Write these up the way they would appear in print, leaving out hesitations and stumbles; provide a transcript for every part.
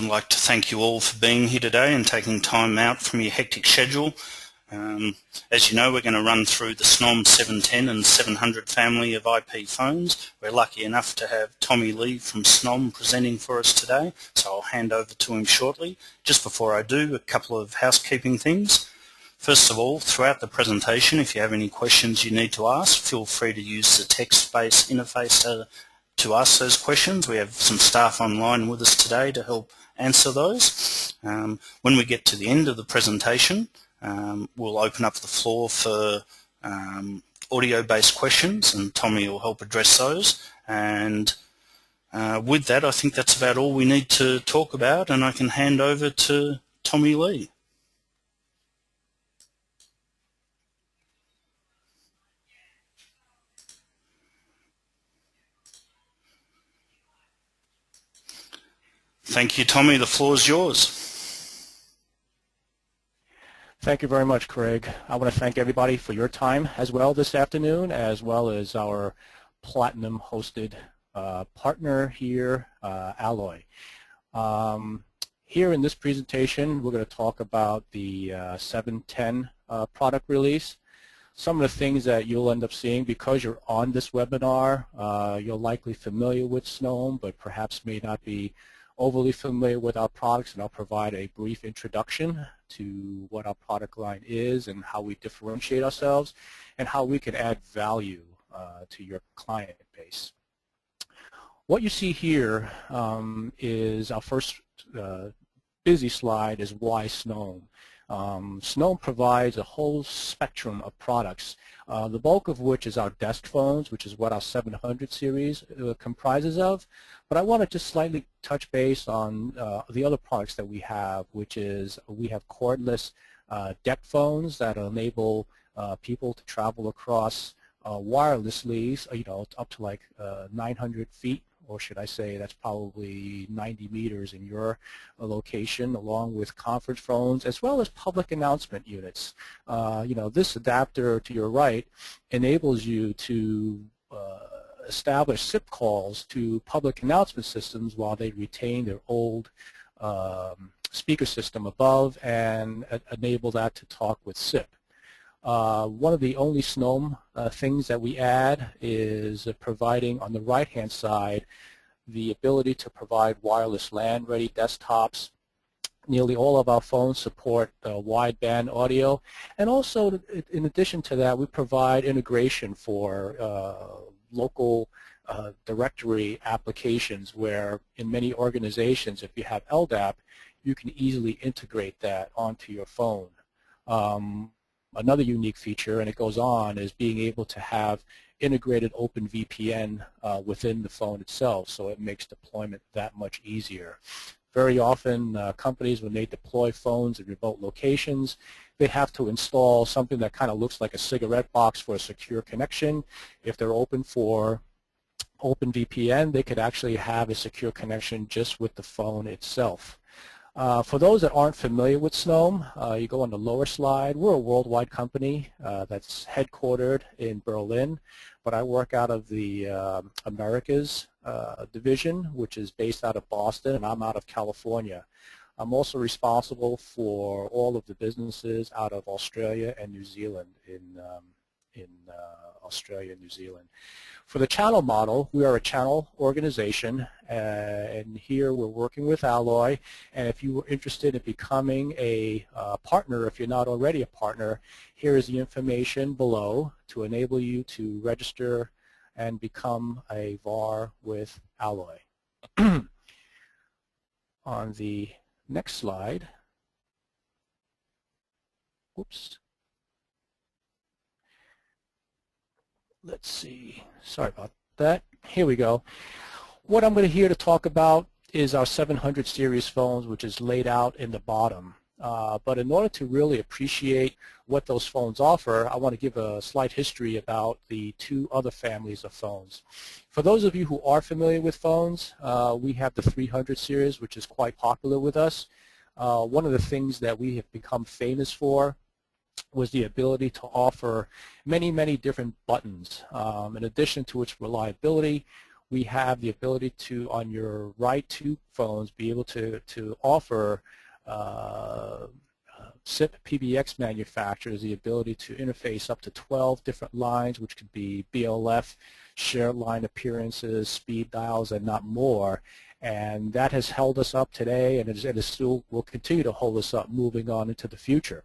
like to thank you all for being here today and taking time out from your hectic schedule. As you know, we're going to run through the SNOM-710 and 700 family of IP phones. We're lucky enough to have Tommy Lee from SNOM presenting for us today, so I'll hand over to him shortly. Just before I do, a couple of housekeeping things. First of all, throughout the presentation, if you have any questions you need to ask, feel free to use the text-based interface to ask those questions. We have some staff online with us today to help answer those. When we get to the end of the presentation, we'll open up the floor for audio-based questions, and Tommy will help address those. And with that, I think that's about all we need to talk about, and I can hand over to Tommy Lee. Thank you, Tommy. The floor is yours. Thank you very much, Craig. I want to thank everybody for your time as well this afternoon, as well as our platinum-hosted partner here, Alloy. Here in this presentation, we're going to talk about the 710 product release. Some of the things that you'll end up seeing because you're on this webinar, you're likely familiar with SNOM, but perhaps may not be overly familiar with our products, and I'll provide a brief introduction to what our product line is and how we differentiate ourselves and how we can add value to your client base. What you see here is our first busy slide is why SNOM. SNOM provides a whole spectrum of products, the bulk of which is our desk phones, which is what our 700 series comprises of. But I want to just slightly touch base on the other products that we have, which is we have cordless deck phones that enable people to travel across wirelessly, up to like 900 feet. Or should I say that's probably 90 meters in your location, along with conference phones, as well as public announcement units. This adapter to your right enables you to establish SIP calls to public announcement systems while they retain their old speaker system above and enable that to talk with SIP. One of the only SNOM things that we add is providing on the right-hand side the ability to provide wireless LAN-ready desktops. Nearly all of our phones support wideband audio, and also in addition to that, we provide integration for local directory applications where in many organizations, if you have LDAP, you can easily integrate that onto your phone. Another unique feature, and it goes on, is being able to have integrated OpenVPN within the phone itself, so it makes deployment that much easier. Very often, companies, when they deploy phones in remote locations, they have to install something that kind of looks like a cigarette box for a secure connection. If they're open for OpenVPN, they could actually have a secure connection just with the phone itself. For those that aren't familiar with SNOM, you go on the lower slide. We're a worldwide company that's headquartered in Berlin, but I work out of the Americas division, which is based out of Boston, and I'm out of California. I'm also responsible for all of the businesses out of Australia and New Zealand in Australia and New Zealand. For the channel model, we are a channel organization, and here we're working with Alloy. And if you were interested in becoming a partner, if you're not already a partner, here is the information below to enable you to register and become a VAR with Alloy. On the next slide, whoops. Let's see, sorry about that. Here we go. What I'm going to talk about is our 700 series phones, which is laid out in the bottom. But in order to really appreciate what those phones offer, I want to give a slight history about the two other families of phones. For those of you who are familiar with phones, we have the 300 series, which is quite popular with us. One of the things that we have become famous for was the ability to offer many, many different buttons. In addition to its reliability, we have the ability to, on your right two phones, be able to offer SIP PBX manufacturers the ability to interface up to 12 different lines, which could be BLF, shared line appearances, speed dials, and not more. And that has held us up today, and it still will continue to hold us up moving on into the future.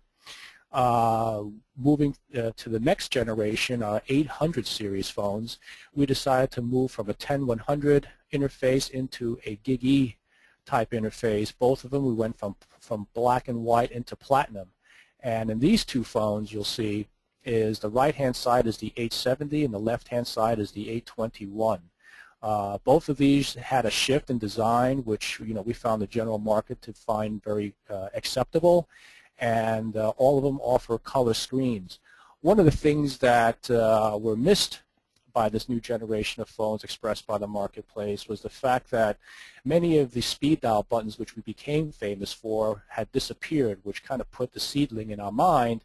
Moving to the next generation, our 800 series phones, we decided to move from a 10100 interface into a GigE type interface. Both of them, we went from black and white into platinum. And in these two phones, you'll see is the right-hand side is the 870 and the left-hand side is the 821. Both of these had a shift in design, which we found the general market to find very acceptable, and all of them offer color screens. One of the things that were missed by this new generation of phones expressed by the marketplace was the fact that many of the speed dial buttons, which we became famous for, had disappeared, which kind of put the seedling in our mind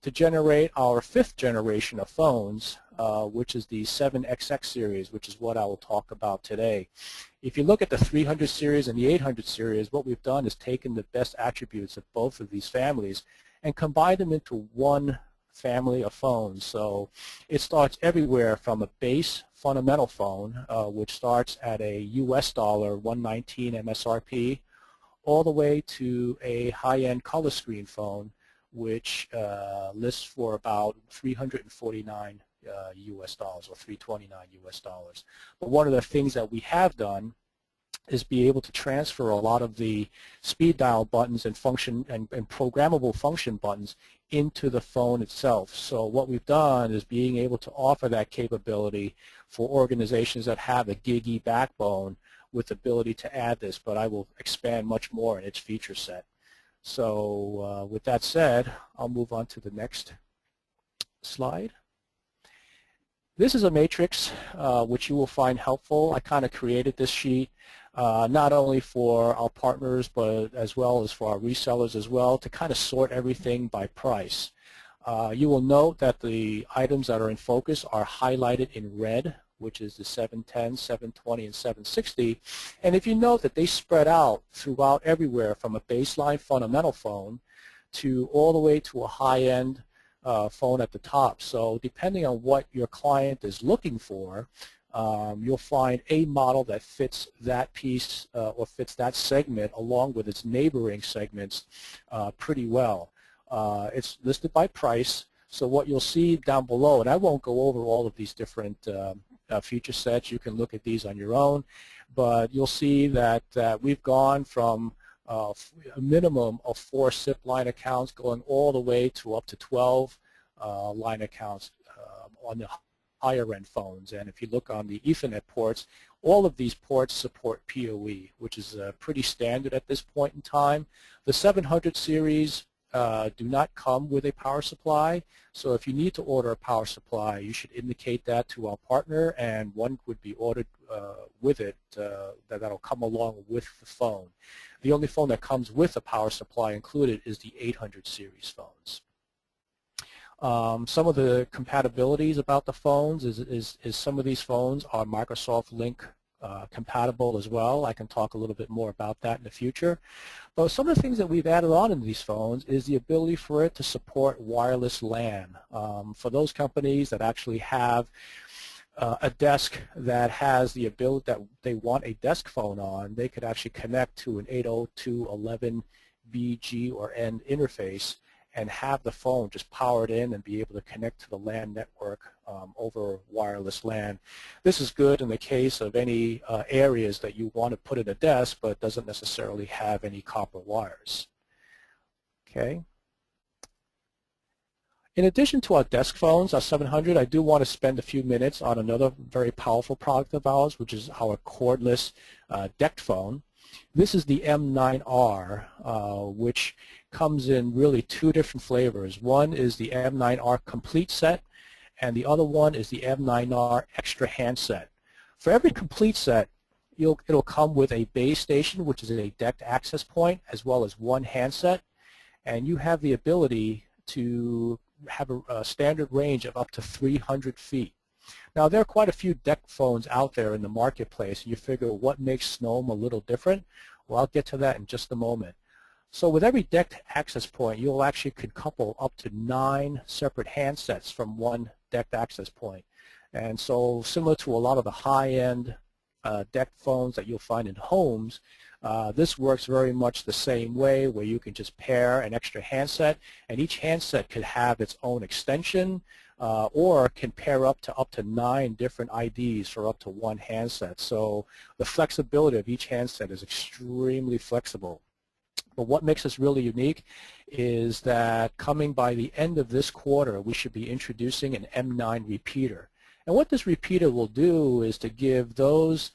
to generate our 5th generation of phones, which is the 7XX series, which is what I will talk about today. If you look at the 300 series and the 800 series, what we've done is taken the best attributes of both of these families and combined them into one family of phones. So it starts everywhere from a base fundamental phone, which starts at a US dollar 119 MSRP, all the way to a high-end color screen phone, which lists for about 349 US dollars or 329 US dollars. But one of the things that we have done is be able to transfer a lot of the speed dial buttons and function and programmable function buttons into the phone itself. So what we've done is being able to offer that capability for organizations that have a GigE backbone with the ability to add this, but I will expand much more in its feature set. So with that said, I'll move on to the next slide. This is a matrix which you will find helpful. I kind of created this sheet not only for our partners but as well as for our resellers as well, to kind of sort everything by price. You will note that the items that are in focus are highlighted in red, which is the 710, 720, and 760. And if you note that they spread out throughout everywhere from a baseline fundamental phone to all the way to a high-end phone at the top. So depending on what your client is looking for, you'll find a model that fits that piece or fits that segment along with its neighboring segments pretty well. It's listed by price. So what you'll see down below, and I won't go over all of these different feature sets, you can look at these on your own, but you'll see that we've gone from a minimum of 4 SIP line accounts going all the way to up to 12 line accounts on the higher end phones. And if you look on the Ethernet ports, all of these ports support PoE, which is pretty standard at this point in time. The 700 series do not come with a power supply, so if you need to order a power supply, you should indicate that to our partner, and one would be ordered with it that'll come along with the phone. The only phone that comes with a power supply included is the 800 series phones. Some of the compatibilities about the phones is some of these phones are Microsoft Link compatible as well. I can talk a little bit more about that in the future. But some of the things that we've added on in these phones is the ability for it to support wireless LAN. For those companies that actually have a desk that has the ability that they want a desk phone on, they could actually connect to an 802.11b, or N interface and have the phone just powered in and be able to connect to the LAN network over wireless LAN. This is good in the case of any areas that you want to put in a desk but doesn't necessarily have any copper wires. Okay. In addition to our desk phones, our 700, I do want to spend a few minutes on another very powerful product of ours, which is our cordless decked phone. This is the M9R, which comes in really 2 different flavors. One is the M9R Complete Set, and the other one is the M9R Extra Handset. For every complete set, it'll come with a base station, which is a decked access point, as well as 1 handset, and you have the ability to have a standard range of up to 300 feet. Now, there are quite a few DECT phones out there in the marketplace, and you figure what makes SNOM a little different? Well, I'll get to that in just a moment. So with every DECT access point, you'll actually could couple up to 9 separate handsets from one DECT access point. And so similar to a lot of the high-end DECT phones that you'll find in homes, this works very much the same way, where you can just pair an extra handset, and each handset could have its own extension, or can pair up to 9 different IDs for up to one handset. So the flexibility of each handset is extremely flexible. But what makes us really unique is that coming by the end of this quarter, we should be introducing an M9 repeater. And what this repeater will do is to give those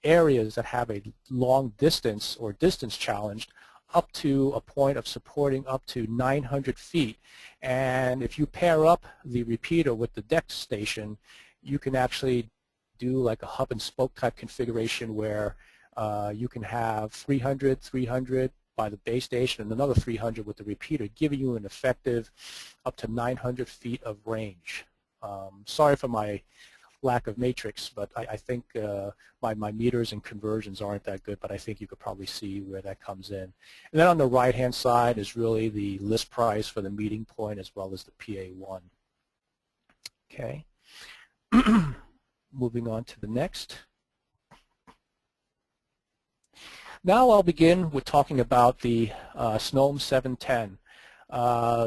areas that have a long distance or distance challenged up to a point of supporting up to 900 feet. And if you pair up the repeater with the DECT station, you can actually do like a hub and spoke type configuration where you can have 300 by the base station and another 300 with the repeater, giving you an effective up to 900 feet of range. Sorry for my lack of matrix, but I think my meters and conversions aren't that good, but I think you could probably see where that comes in. And then on the right-hand side is really the list price for the meeting point as well as the PA1. Okay. Moving on to the next. Now I'll begin with talking about the SNOM-710.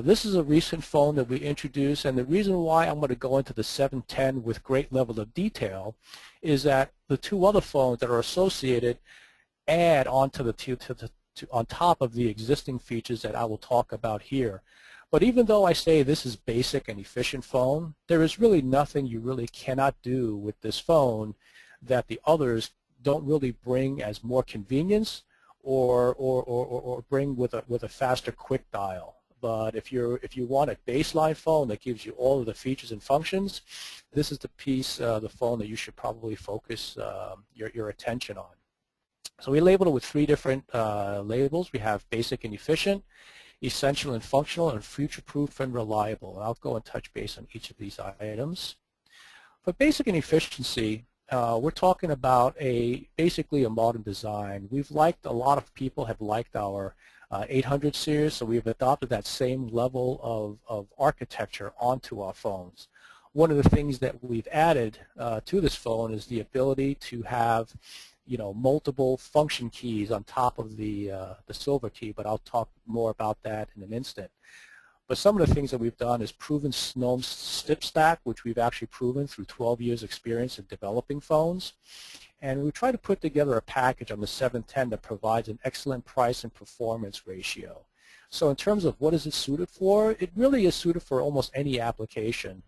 This is a recent phone that we introduced, and the reason why I'm going to go into the 710 with great level of detail is that the 2 other phones that are associated add onto on top of the existing features that I will talk about here. But even though I say this is basic and efficient phone, there is really nothing you really cannot do with this phone that the others don't really bring as more convenience or bring with a faster quick dial. But if you want a baseline phone that gives you all of the features and functions, this is the piece, the phone that you should probably focus your attention on. So we labeled it with 3 different labels. We have basic and efficient, essential and functional, and future-proof and reliable. And I'll go and touch base on each of these items. For basic and efficiency, we're talking about basically a modern design. A lot of people have liked our 800 series, so we've adopted that same level of architecture onto our phones. One of the things that we've added to this phone is the ability to have, multiple function keys on top of the silver key, but I'll talk more about that in an instant. But some of the things that we've done is proven SNOM Stack, which we've actually proven through 12 years experience in developing phones. And we try to put together a package on the 710 that provides an excellent price and performance ratio. So in terms of what is it suited for, it really is suited for almost any application.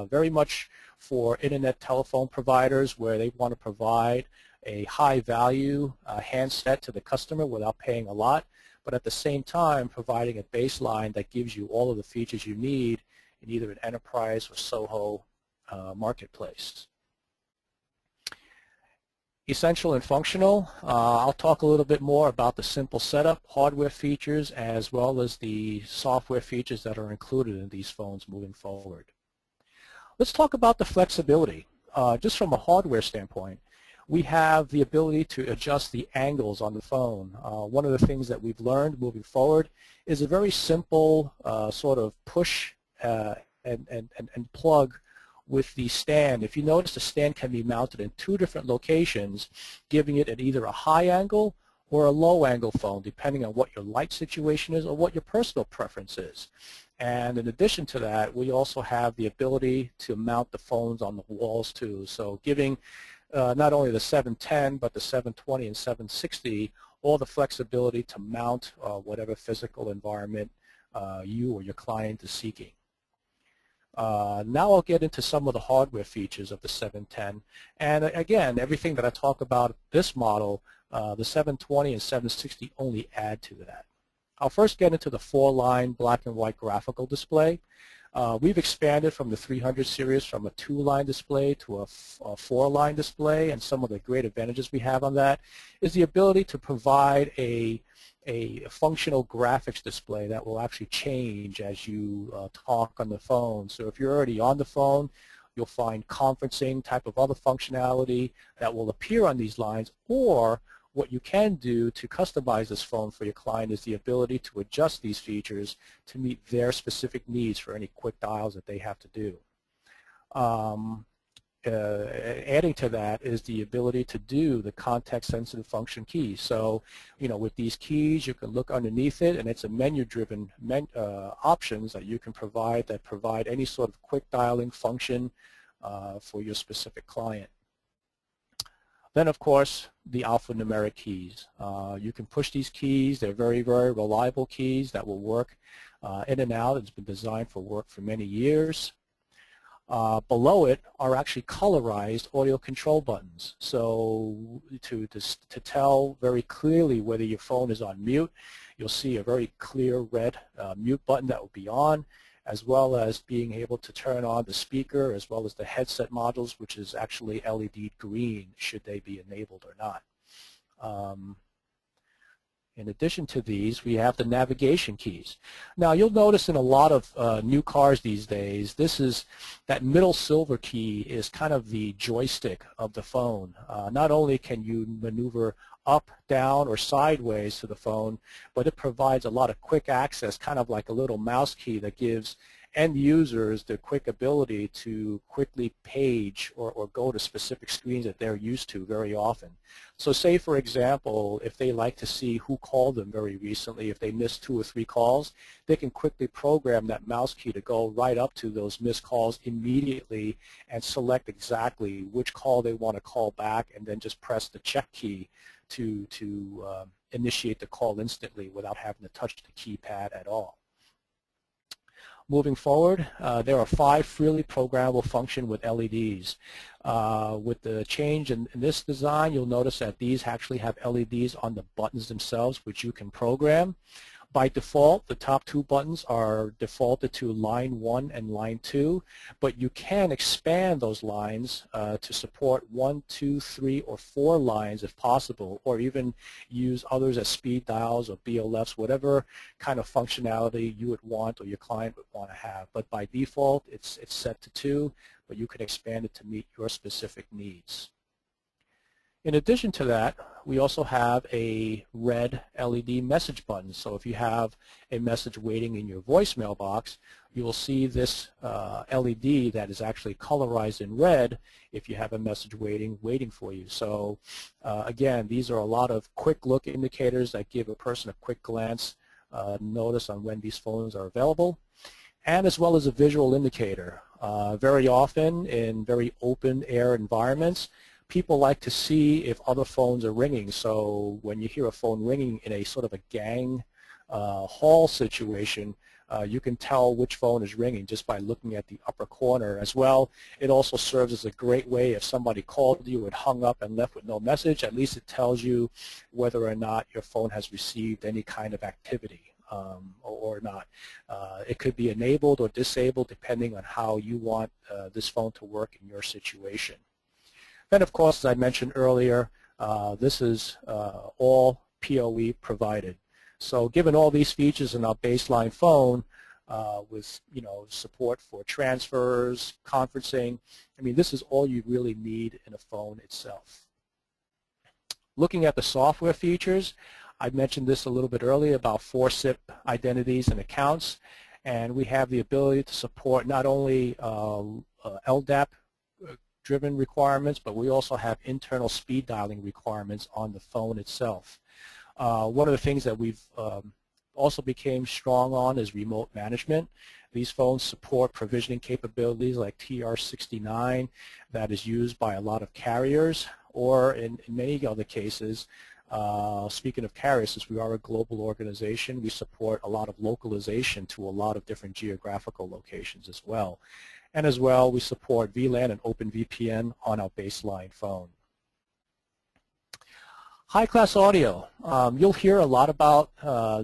Very much for internet telephone providers where they want to provide a high value handset to the customer without paying a lot, but at the same time providing a baseline that gives you all of the features you need in either an enterprise or SOHO marketplace. Essential and functional, I'll talk a little bit more about the simple setup, hardware features, as well as the software features that are included in these phones moving forward. Let's talk about the flexibility. Just from a hardware standpoint, we have the ability to adjust the angles on the phone. One of the things that we've learned moving forward is a very simple sort of push and plug with the stand. If you notice, the stand can be mounted in 2 different locations, giving it either a high angle or a low angle phone, depending on what your light situation is or what your personal preference is. And in addition to that, we also have the ability to mount the phones on the walls too. So giving not only the 710 but the 720 and 760 all the flexibility to mount whatever physical environment you or your client is seeking. Now I'll get into some of the hardware features of the 710. And again, everything that I talk about this model, the 720 and 760 only add to that. I'll first get into the 4-line black and white graphical display. We've expanded from the 300 series from a 2-line display to a 4-line display, and some of the great advantages we have on that is the ability to provide a functional graphics display that will actually change as you talk on the phone. So if you're already on the phone, you'll find conferencing type of other functionality that will appear on these lines, or what you can do to customize this phone for your client is the ability to adjust these features to meet their specific needs for any quick dials that they have to do. Adding to that is the ability to do the context-sensitive function keys. So, with these keys, you can look underneath it, and it's a menu-driven options that you can provide that provide any sort of quick dialing function for your specific client. Then, of course, the alphanumeric keys. You can push these keys. They're very, very reliable keys that will work in and out. It's been designed for work for many years. Below it are actually colorized audio control buttons. So to tell very clearly whether your phone is on mute, you'll see a very clear red mute button that will be on, as well as being able to turn on the speaker as well as the headset modules, which is actually LED green should they be enabled or not. In addition to these, we have the navigation keys. Now, you'll notice in a lot of new cars these days, that middle silver key is kind of the joystick of the phone. Not only can you maneuver up, down, or sideways to the phone, but it provides a lot of quick access, kind of like a little mouse key that gives end users the quick ability to quickly page or go to specific screens that they're used to very often. So say, for example, if they like to see who called them very recently, if they missed 2 or 3 calls, they can quickly program that mouse key to go right up to those missed calls immediately and select exactly which call they want to call back, and then just press the check key to initiate the call instantly without having to touch the keypad at all. Moving forward, there are 5 freely programmable functions with LEDs. With the change in this design, you'll notice that these actually have LEDs on the buttons themselves, which you can program. By default, the top 2 buttons are defaulted to line 1 and line 2, but you can expand those lines to support 1, 2, 3, or 4 lines if possible, or even use others as speed dials or BLFs, whatever kind of functionality you would want or your client would want to have. But by default, it's set to 2, but you can expand it to meet your specific needs. In addition to that, we also have a red LED message button. So if you have a message waiting in your voicemail box, you will see this LED that is actually colorized in red if you have a message waiting for you. So again, these are a lot of quick look indicators that give a person a quick glance notice on when these phones are available, and as well as a visual indicator. Very often in very open air environments, people like to see if other phones are ringing. So when you hear a phone ringing in a sort of a gang hall situation, you can tell which phone is ringing just by looking at the upper corner. As well, it also serves as a great way if somebody called you and hung up and left with no message, at least it tells you whether or not your phone has received any kind of activity or not. It could be enabled or disabled depending on how you want this phone to work in your situation. Then, of course, as I mentioned earlier, this is all PoE provided. So given all these features in our baseline phone with support for transfers, conferencing, I mean, this is all you really need in a phone itself. Looking at the software features, I mentioned this a little bit earlier about 4-SIP identities and accounts, and we have the ability to support not only LDAP driven requirements, but we also have internal speed dialing requirements on the phone itself. One of the things that we've also became strong on is remote management. These phones support provisioning capabilities like TR69 that is used by a lot of carriers, or in many other cases, speaking of carriers, since we are a global organization, we support a lot of localization to a lot of different geographical locations as well. And as well, we support VLAN and OpenVPN on our baseline phone. High-class audio. You'll hear a lot about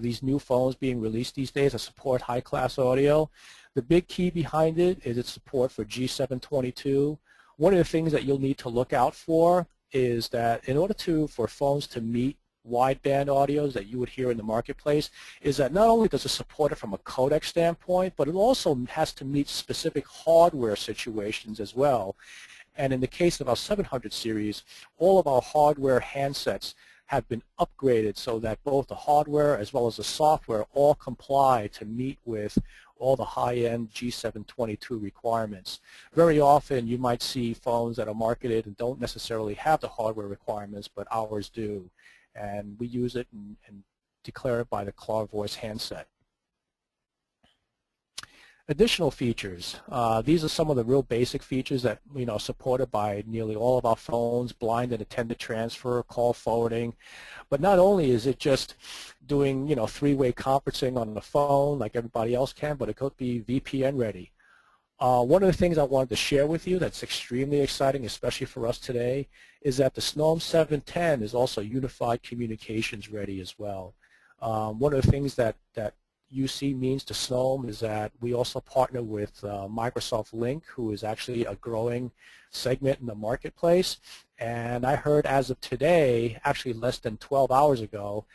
these new phones being released these days that support high-class audio. The big key behind it is its support for G722. One of the things that you'll need to look out for is that in order for phones to meet wideband audios that you would hear in the marketplace is that not only does it support it from a codec standpoint, but it also has to meet specific hardware situations as well. And in the case of our 700 series, all of our hardware handsets have been upgraded so that both the hardware as well as the software all comply to meet with all the high-end G722 requirements. Very often you might see phones that are marketed and don't necessarily have the hardware requirements, but ours do. And we use it and declare it by the ClarVoice handset. Additional features. These are some of the real basic features that supported by nearly all of our phones: blind and attended transfer, call forwarding. But not only is it just doing three-way conferencing on the phone like everybody else can, but it could be VPN ready. One of the things I wanted to share with you that's extremely exciting, especially for us today, is that the SNOM-710 is also unified communications ready as well. One of the things that UC means to SNOM is that we also partner with Microsoft Lync, who is actually a growing segment in the marketplace. And I heard as of today, actually less than 12 hours ago,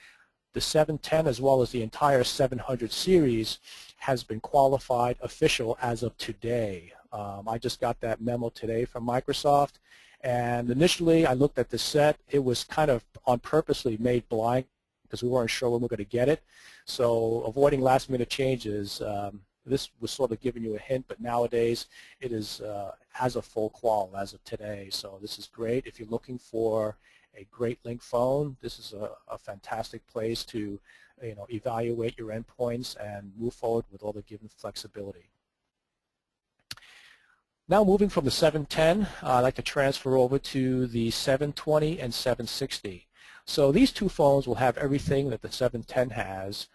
the 710 as well as the entire 700 series has been qualified official as of today. I just got that memo today from Microsoft. And initially I looked at the set. It was kind of on purposely made blind because we weren't sure when we were going to get it. So avoiding last-minute changes, this was sort of giving you a hint, but nowadays it is has a full qual as of today. So this is great. If you're looking for a great Link phone, this is a fantastic place to evaluate your endpoints and move forward with all the given flexibility. Now moving from the 710, I'd like to transfer over to the 720 and 760. So these two phones will have everything that the 710 has,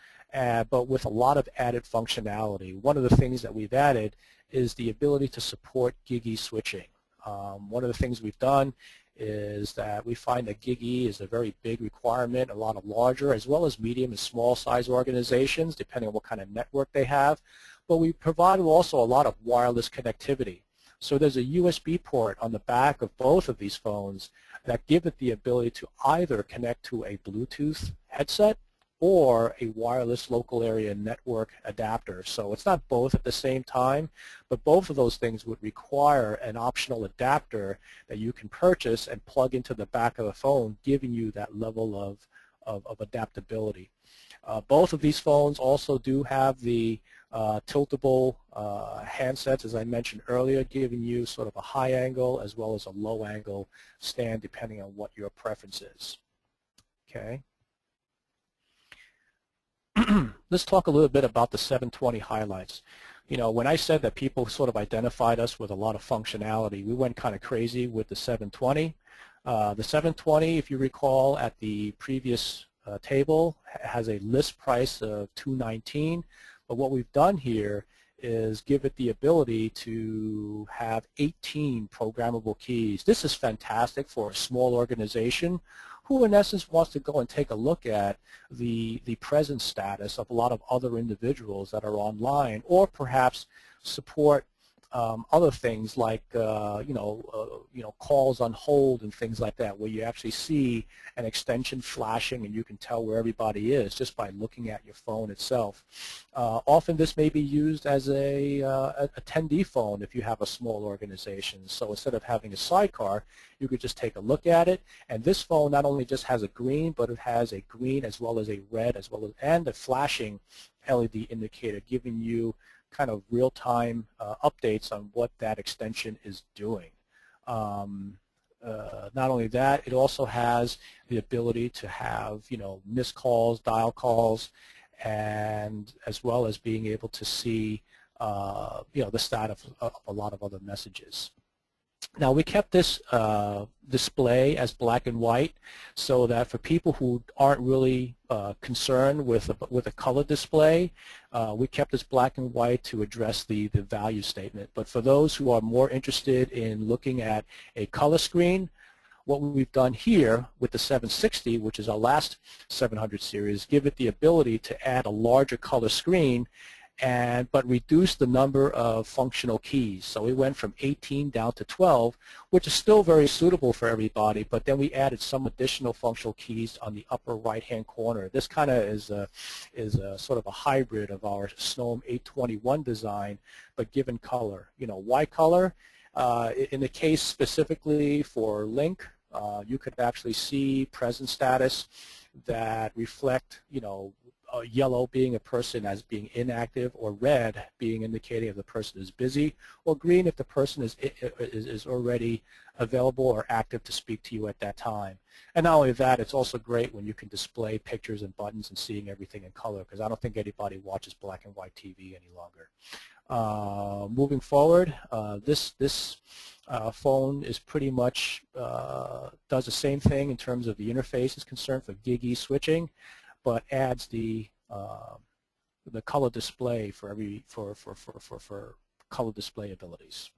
but with a lot of added functionality. One of the things that we've added is the ability to support GigE switching. One of the things we've done is that we find that GigE is a very big requirement, a lot of larger as well as medium and small size organizations, depending on what kind of network they have. But we provide also a lot of wireless connectivity. So there's a USB port on the back of both of these phones that give it the ability to either connect to a Bluetooth headset or a wireless local area network adapter. So it's not both at the same time, but both of those things would require an optional adapter that you can purchase and plug into the back of the phone, giving you that level of adaptability. Both of these phones also do have the tiltable handsets, as I mentioned earlier, giving you sort of a high angle as well as a low angle stand depending on what your preference is. Okay. Let's talk a little bit about the 720 highlights. When I said that people sort of identified us with a lot of functionality, we went kind of crazy with the 720. The 720, if you recall, at the previous table has a list price of $219, but what we've done here is give it the ability to have 18 programmable keys. This is fantastic for a small organization who in essence wants to go and take a look at the present status of a lot of other individuals that are online, or perhaps support other things like calls on hold and things like that, where you actually see an extension flashing and you can tell where everybody is just by looking at your phone itself. Often this may be used as a attendee phone if you have a small organization. So instead of having a sidecar, you could just take a look at it, and this phone not only just has a green, but it has a green as well as a red and a flashing LED indicator, giving you kind of real-time updates on what that extension is doing. Not only that, it also has the ability to have missed calls, dial calls, and as well as being able to see the status of a lot of other messages. Now we kept this display as black and white so that for people who aren't really concerned with a color display, we kept this black and white to address the value statement. But for those who are more interested in looking at a color screen, what we've done here with the 760, which is our last 700 series, give it the ability to add a larger color screen but reduced the number of functional keys. So we went from 18 down to 12, which is still very suitable for everybody, but then we added some additional functional keys on the upper right-hand corner. This kind of is a sort of a hybrid of our SNOM 821 design, but given color. You know, why color? In the case specifically for Link, you could actually see present status that reflect, you know, yellow being a person as being inactive, or red being indicating if the person is busy, or green if the person is already available or active to speak to you at that time. And not only that, it's also great when you can display pictures and buttons and seeing everything in color, because I don't think anybody watches black and white TV any longer. Moving forward, this phone is pretty much does the same thing in terms of the interface is concerned for gig switching, but adds the color display for color display abilities.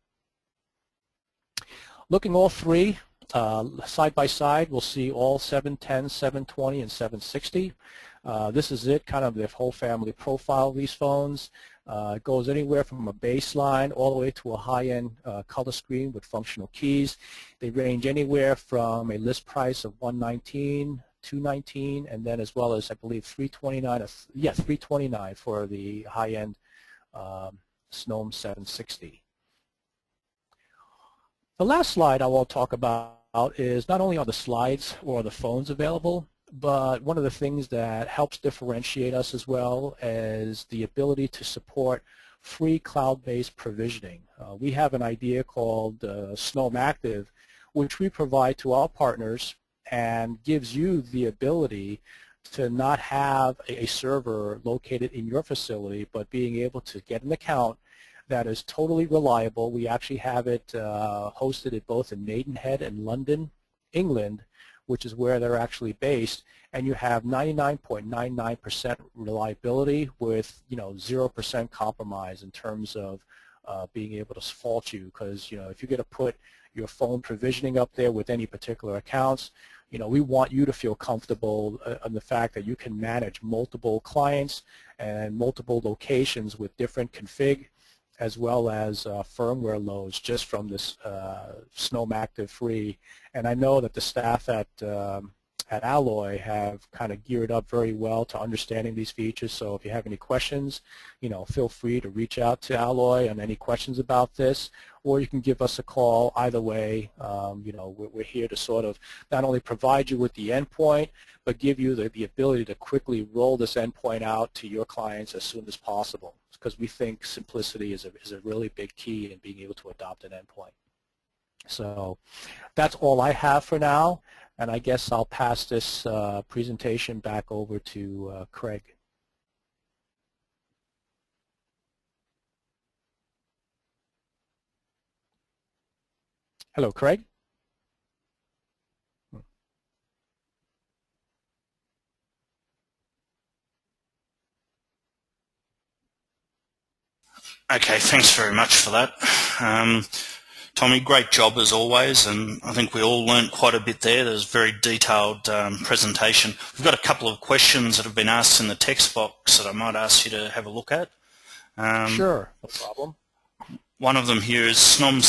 Looking all three side by side, we'll see all 710, 720, and 760. This is it, kind of the whole family profile of these phones. It goes anywhere from a baseline all the way to a high-end color screen with functional keys. They range anywhere from a list price of $119, $219, and then as well as, I believe, $329. Yeah, $329 for the high-end SNOM 760. The last slide I will talk about is not only are the slides or the phones available, but one of the things that helps differentiate us as well is the ability to support free cloud-based provisioning. We have an idea called SnowMassive, which we provide to our partners and gives you the ability to not have a server located in your facility, but being able to get an account that is totally reliable. We actually have it hosted at both in Maidenhead and London, England, which is where they're actually based, and you have 99.99% reliability with 0% compromise in terms of being able to fault you, because if you're going to put your phone provisioning up there with any particular accounts, we want you to feel comfortable on the fact that you can manage multiple clients and multiple locations with different config, as well as firmware loads just from this SnowMassive free. And I know that the staff at Alloy have kind of geared up very well to understanding these features. So if you have any questions, feel free to reach out to Alloy on any questions about this, or you can give us a call. Either way, we're here to sort of not only provide you with the endpoint, but give you the ability to quickly roll this endpoint out to your clients as soon as possible, because we think simplicity is a really big key in being able to adopt an endpoint. So that's all I have for now, and I guess I'll pass this presentation back over to Craig. Hello, Craig. Okay, thanks very much for that. Tommy, great job as always, and I think we all learned quite a bit there. There's a very detailed presentation. We've got a couple of questions that have been asked in the text box that I might ask you to have a look at. Sure, no problem. One of them here is SNOM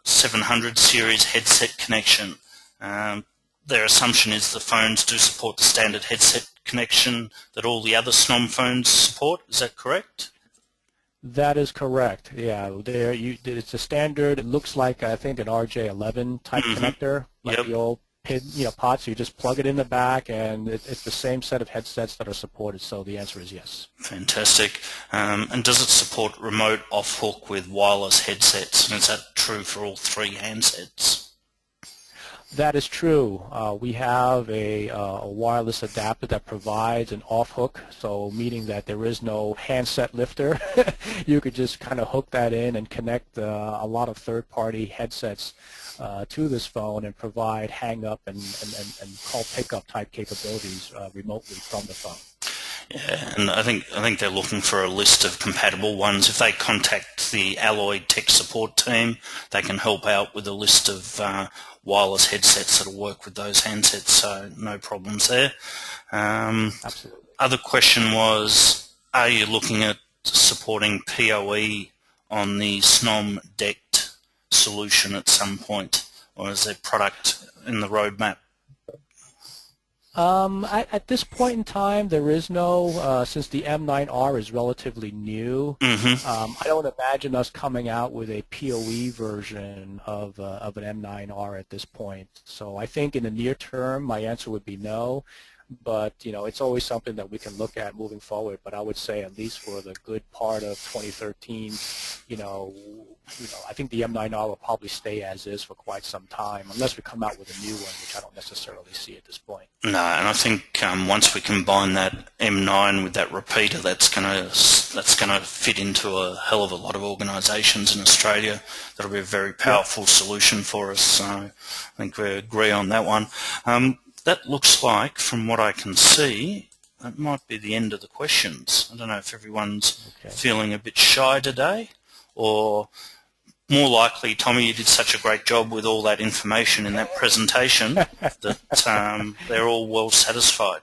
700 series headset connection. Their assumption is the phones do support the standard headset connection that all the other SNOM phones support. Is that correct? That is correct. Yeah, it's a standard. It looks like, I think, an RJ11 type connector, like the old pin, pots. You just plug it in the back, and it's the same set of headsets that are supported. So the answer is yes. Fantastic. And does it support remote off-hook with wireless headsets? And is that true for all three handsets? That is true. We have a wireless adapter that provides an off-hook, so meaning that there is no handset lifter. You could just kind of hook that in and connect a lot of third-party headsets to this phone and provide hang-up and call pickup type capabilities remotely from the phone. Yeah, and I think they're looking for a list of compatible ones. If they contact the Alloy tech support team, they can help out with a list of wireless headsets that will work with those handsets, so no problems there. Absolutely. Other question was, are you looking at supporting PoE on the SNOM decked solution at some point, or is there product in the roadmap? At this point in time, there is no, since the M9R is relatively new, I don't imagine us coming out with a PoE version of an M9R at this point. So I think in the near term, my answer would be no. But, it's always something that we can look at moving forward. But I would say at least for the good part of 2013, I think the M9R will probably stay as is for quite some time, unless we come out with a new one, which I don't necessarily see at this point. No, and I think once we combine that M9 with that repeater, that's gonna fit into a hell of a lot of organisations in Australia. That'll be a very powerful solution for us. So I think we agree on that one. That looks like, from what I can see, that might be the end of the questions. I don't know if everyone's feeling a bit shy today, or more likely, Tommy, you did such a great job with all that information in that presentation that they're all well satisfied.